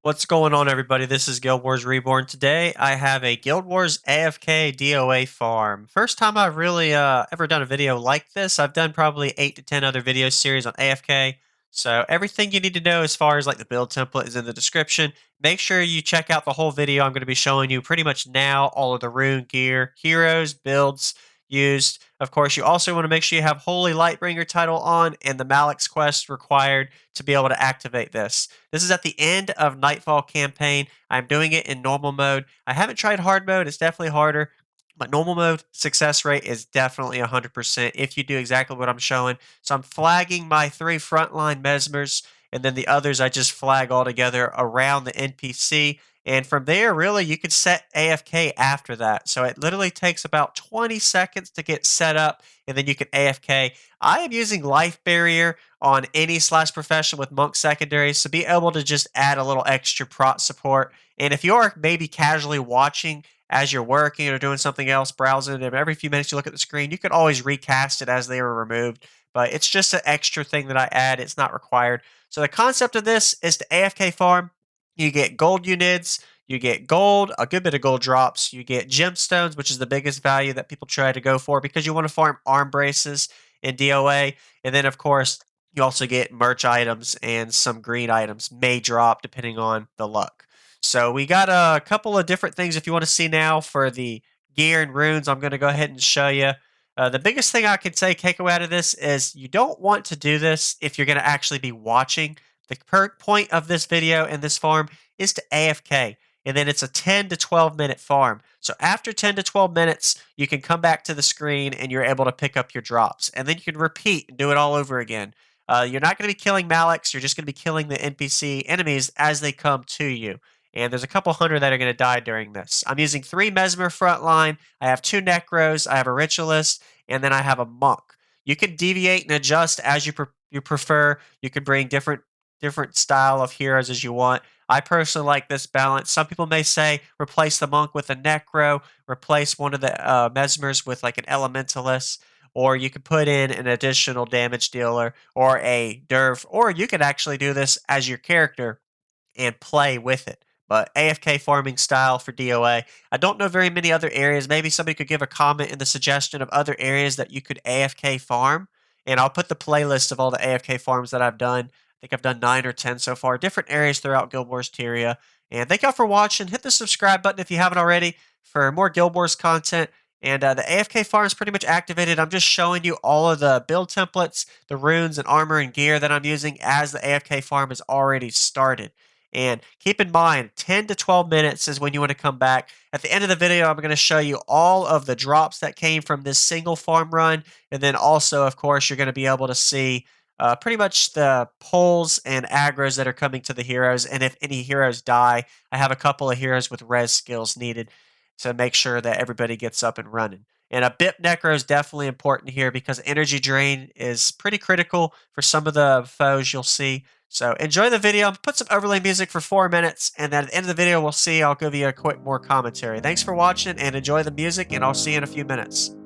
What's going on, everybody? This is Guild Wars Reborn. Today, I have a Guild Wars AFK DoA farm. First time I've really ever done a video like this. I've done probably 8 to 10 other video series on AFK. So everything you need to know as far as like the build template is in the description. Make sure you check out the whole video. I'm going to be showing you pretty much now all of the rune gear, heroes, builds used. Of course, you also want to make sure you have Holy Lightbringer title on and the Mallyx Quest Required to be able to activate this. This is at the end of Nightfall campaign. I'm doing it in normal mode. I haven't tried hard mode. It's definitely harder. But normal mode success rate is definitely 100% if you do exactly what I'm showing. So I'm flagging my 3 frontline mesmers, and then the others I just flag all together around the NPC. And from there, really, you can set AFK after that. So it literally takes about 20 seconds to get set up, and then you can AFK. I am using Life Barrier on any / profession with monk secondaries to be able to just add a little extra prot support. And if you are maybe casually watching as you're working or doing something else, browsing, and every few minutes you look at the screen, you could always recast it as they were removed. But it's just an extra thing that I add. It's not required. So the concept of this is to AFK farm. You get gold units, you get gold, a good bit of gold drops, you get gemstones, which is the biggest value that people try to go for because you want to farm arm braces in DoA. And then, of course, you also get merch items and some green items may drop depending on the luck. So we got a couple of different things if you want to see now for the gear and runes. I'm going to go ahead and show you. The biggest thing I can say take away out of this is you don't want to do this if you're going to actually be watching. The point of this video and this farm is to AFK, and then it's a 10 to 12 minute farm. So after 10 to 12 minutes, you can come back to the screen and you're able to pick up your drops. And then you can repeat and do it all over again. You're not going to be killing Mallyx. You're just going to be killing the NPC enemies as they come to you. And there's a couple hundred that are going to die during this. I'm using 3 Mesmer frontline. I have 2 Necros. I have a Ritualist. And then I have a Monk. You can deviate and adjust as you prefer. You can bring different style of heroes as you want. I personally like this balance. Some people may say replace the monk with a necro, replace one of the mesmers with like an elementalist, or you could put in an additional damage dealer or a derv, or you could actually do this as your character and play with it. But AFK farming style for DoA. I don't know very many other areas. Maybe somebody could give a comment in the suggestion of other areas that you could AFK farm. And I'll put the playlist of all the AFK farms that I've done. I think I've done 9 or 10 so far, different areas throughout Guild Wars Tyria. And thank y'all for watching. Hit the subscribe button if you haven't already for more Guild Wars content. And the AFK farm is pretty much activated. I'm just showing you all of the build templates, the runes and armor and gear that I'm using as the AFK farm is already started. And keep in mind, 10 to 12 minutes is when you want to come back. At the end of the video, I'm going to show you all of the drops that came from this single farm run. And then also, of course, you're going to be able to see pretty much the pulls and aggros that are coming to the heroes. And if any heroes die, I have a couple of heroes with res skills needed to make sure that everybody gets up and running. And a BIP Necro is definitely important here because energy drain is pretty critical for some of the foes you'll see. So enjoy the video. Put some overlay music for 4 minutes, and then at the end of the video, I'll give you a quick more commentary. Thanks for watching, and enjoy the music, and I'll see you in a few minutes.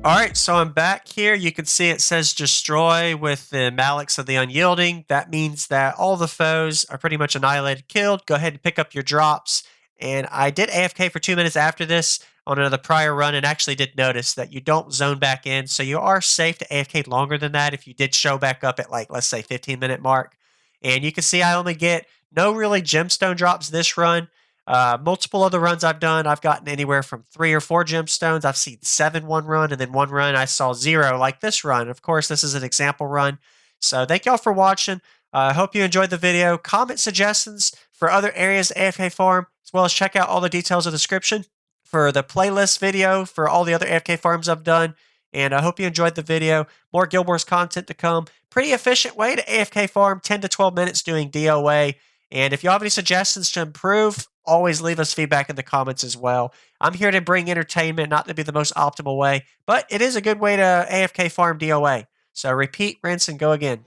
All right, so I'm back here. You can see it says destroy with the Mallyx of the Unyielding. That means that all the foes are pretty much annihilated, killed. Go ahead and pick up your drops. And I did AFK for 2 minutes after this on another prior run and actually did notice that you don't zone back in. So you are safe to AFK longer than that if you did show back up at, like, let's say 15-minute mark. And you can see I only get no really gemstone drops this run. Multiple other runs I've done, I've gotten anywhere from 3 or 4 gemstones. I've seen 7 one run, and then one run I saw 0, like this run. Of course, this is an example run. So thank y'all for watching. I hope you enjoyed the video. Comment suggestions for other areas of AFK farm, as well as check out all the details in the description for the playlist video for all the other AFK farms I've done. And I hope you enjoyed the video. More Guild Wars content to come. Pretty efficient way to AFK farm, 10 to 12 minutes doing DoA. And if you have any suggestions to improve, always leave us feedback in the comments as well. I'm here to bring entertainment, not to be the most optimal way, but it is a good way to AFK farm DoA. So repeat, rinse, and go again.